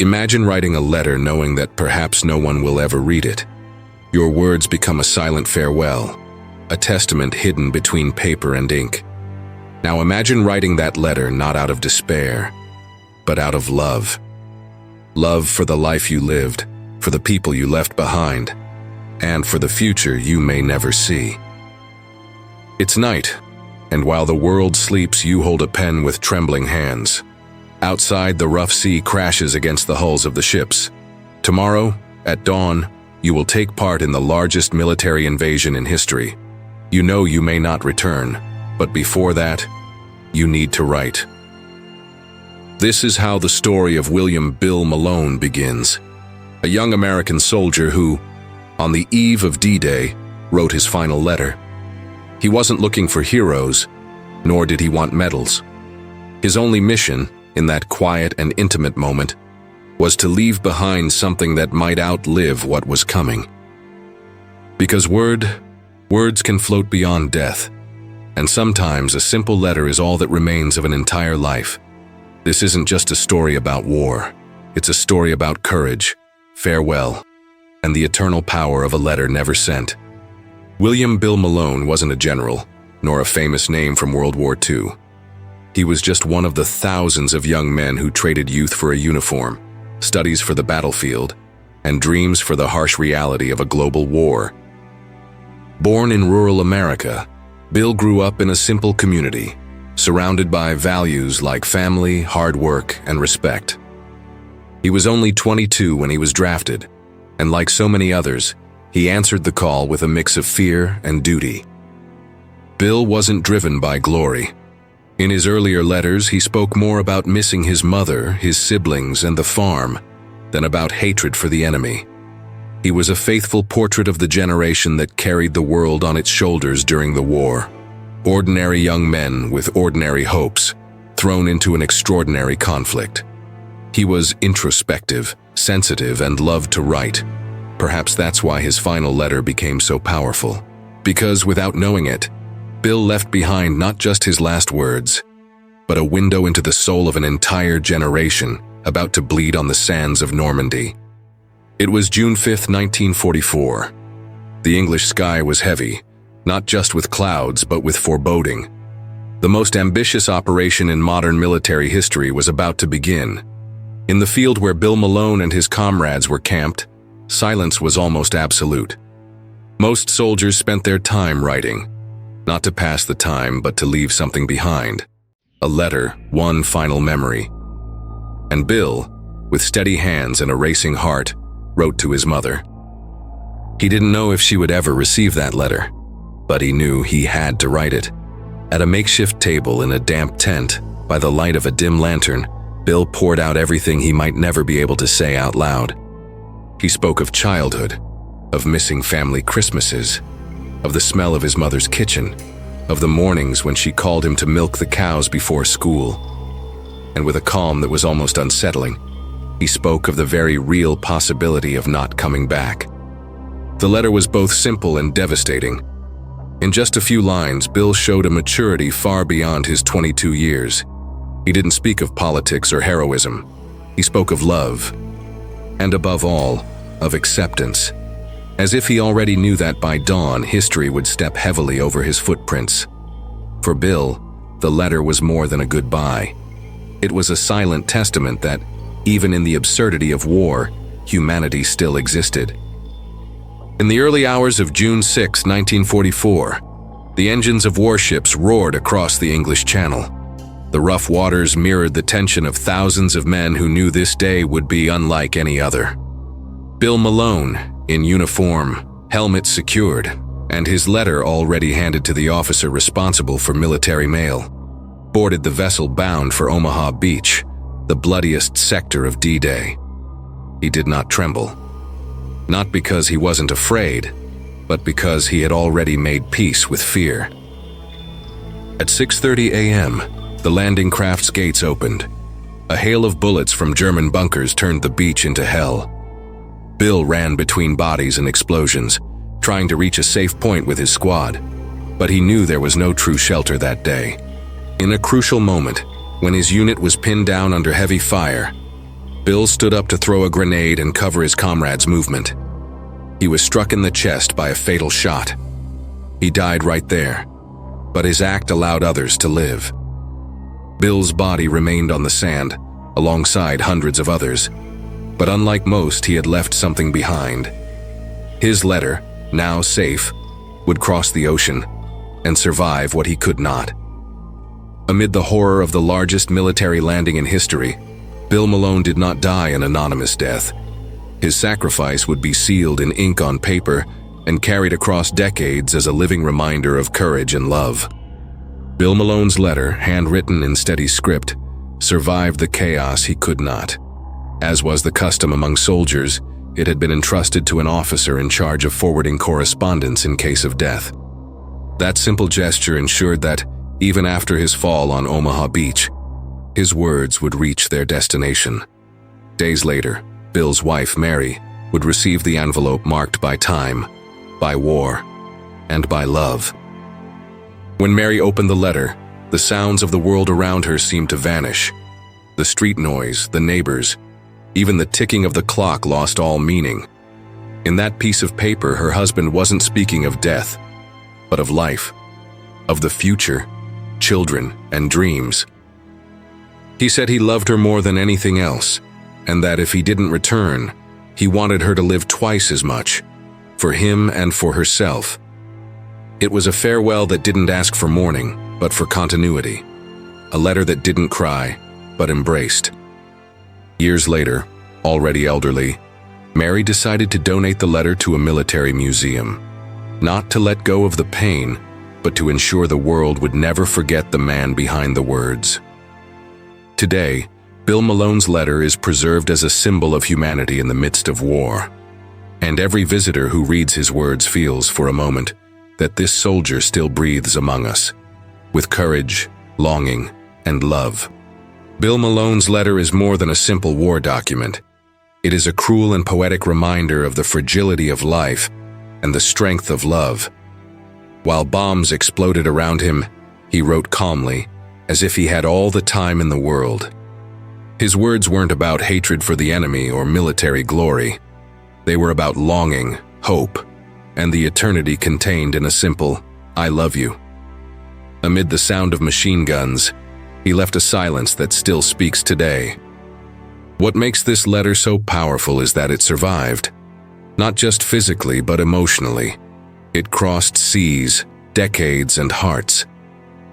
Imagine writing a letter knowing that perhaps no one will ever read it. Your words become a silent farewell, a testament hidden between paper and ink. Now imagine writing that letter not out of despair, but out of love. Love for the life you lived, for the people you left behind, and for the future you may never see. It's night, and while the world sleeps, you hold a pen with trembling hands. Outside, the rough sea crashes against the hulls of the ships. Tomorrow, at dawn, you will take part in the largest military invasion in history. You know you may not return, but before that, you need to write. This is how the story of William Bill Malone begins. A young American soldier who, on the eve of D-Day, wrote his final letter. He wasn't looking for heroes, nor did he want medals. His only mission, in that quiet and intimate moment, was to leave behind something that might outlive what was coming. Because words can float beyond death, and sometimes a simple letter is all that remains of an entire life. This isn't just a story about war. It's a story about courage, farewell, and the eternal power of a letter never sent. William Bill Malone wasn't a general, nor a famous name from World War II. He was just one of the thousands of young men who traded youth for a uniform, studies for the battlefield, and dreams for the harsh reality of a global war. Born in rural America, Bill grew up in a simple community, surrounded by values like family, hard work, and respect. He was only 22 when he was drafted, and like so many others, he answered the call with a mix of fear and duty. Bill wasn't driven by glory. In his earlier letters, he spoke more about missing his mother, his siblings, and the farm than about hatred for the enemy. He was a faithful portrait of the generation that carried the world on its shoulders during the war. Ordinary young men with ordinary hopes, thrown into an extraordinary conflict. He was introspective, sensitive, and loved to write. Perhaps that's why his final letter became so powerful. Because without knowing it, Bill left behind not just his last words, but a window into the soul of an entire generation about to bleed on the sands of Normandy. It was June 5, 1944. The English sky was heavy, not just with clouds, but with foreboding. The most ambitious operation in modern military history was about to begin. In the field where Bill Malone and his comrades were camped, silence was almost absolute. Most soldiers spent their time writing, not to pass the time, but to leave something behind. A letter, one final memory. And Bill, with steady hands and a racing heart, wrote to his mother. He didn't know if she would ever receive that letter, but he knew he had to write it. At a makeshift table in a damp tent, by the light of a dim lantern, Bill poured out everything he might never be able to say out loud. He spoke of childhood, of missing family Christmases, of the smell of his mother's kitchen, of the mornings when she called him to milk the cows before school. And with a calm that was almost unsettling, he spoke of the very real possibility of not coming back. The letter was both simple and devastating. In just a few lines, Bill showed a maturity far beyond his 22 years. He didn't speak of politics or heroism. He spoke of love, and above all, of acceptance. As if he already knew that by dawn, history would step heavily over his footprints. For Bill, the letter was more than a goodbye. It was a silent testament that, even in the absurdity of war, humanity still existed. In the early hours of June 6, 1944, the engines of warships roared across the English Channel. The rough waters mirrored the tension of thousands of men who knew this day would be unlike any other. Bill Malone, in uniform, helmet secured, and his letter already handed to the officer responsible for military mail, boarded the vessel bound for Omaha Beach, the bloodiest sector of D-Day. He did not tremble. Not because he wasn't afraid, but because he had already made peace with fear. At 6:30 a.m., the landing craft's gates opened. A hail of bullets from German bunkers turned the beach into hell. Bill ran between bodies and explosions, trying to reach a safe point with his squad, but he knew there was no true shelter that day. In a crucial moment, when his unit was pinned down under heavy fire, Bill stood up to throw a grenade and cover his comrade's movement. He was struck in the chest by a fatal shot. He died right there, but his act allowed others to live. Bill's body remained on the sand, alongside hundreds of others, but unlike most, he had left something behind. His letter, now safe, would cross the ocean and survive what he could not. Amid the horror of the largest military landing in history, Bill Malone did not die an anonymous death. His sacrifice would be sealed in ink on paper and carried across decades as a living reminder of courage and love. Bill Malone's letter, handwritten in steady script, survived the chaos he could not. As was the custom among soldiers, it had been entrusted to an officer in charge of forwarding correspondence in case of death. That simple gesture ensured that, even after his fall on Omaha Beach, his words would reach their destination. Days later, Bill's wife, Mary, would receive the envelope marked by time, by war, and by love. When Mary opened the letter, the sounds of the world around her seemed to vanish. The street noise, the neighbors, even the ticking of the clock lost all meaning. In that piece of paper, her husband wasn't speaking of death, but of life, of the future, children, and dreams. He said he loved her more than anything else, and that if he didn't return, he wanted her to live twice as much, for him and for herself. It was a farewell that didn't ask for mourning, but for continuity. A letter that didn't cry, but embraced. Years later, already elderly, Mary decided to donate the letter to a military museum, not to let go of the pain, but to ensure the world would never forget the man behind the words. Today, Bill Malone's letter is preserved as a symbol of humanity in the midst of war. And every visitor who reads his words feels, for a moment, that this soldier still breathes among us, with courage, longing, and love. Bill Malone's letter is more than a simple war document. It is a cruel and poetic reminder of the fragility of life and the strength of love. While bombs exploded around him, he wrote calmly, as if he had all the time in the world. His words weren't about hatred for the enemy or military glory. They were about longing, hope, and the eternity contained in a simple, "I love you." Amid the sound of machine guns, he left a silence that still speaks today. What makes this letter so powerful is that it survived. Not just physically, but emotionally. It crossed seas, decades, and hearts.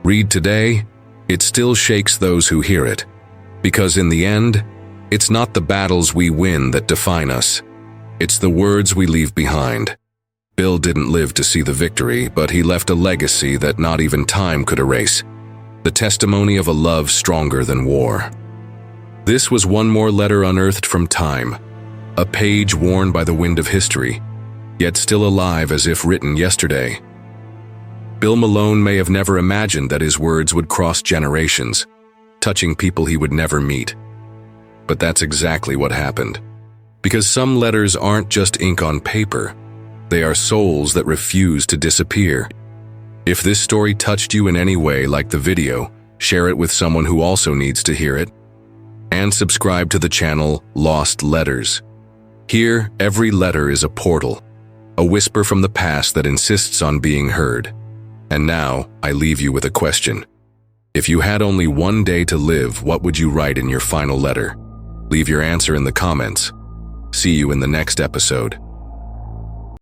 Read today, it still shakes those who hear it. Because in the end, it's not the battles we win that define us. It's the words we leave behind. Bill didn't live to see the victory, but he left a legacy that not even time could erase. The testimony of a love stronger than war. This was one more letter unearthed from time, a page worn by the wind of history, yet still alive as if written yesterday. Bill Malone may have never imagined that his words would cross generations, touching people he would never meet. But that's exactly what happened. Because some letters aren't just ink on paper, they are souls that refuse to disappear. If this story touched you in any way, like the video, share it with someone who also needs to hear it. And subscribe to the channel Lost Letters. Here, every letter is a portal, a whisper from the past that insists on being heard. And now, I leave you with a question. If you had only one day to live, what would you write in your final letter? Leave your answer in the comments. See you in the next episode.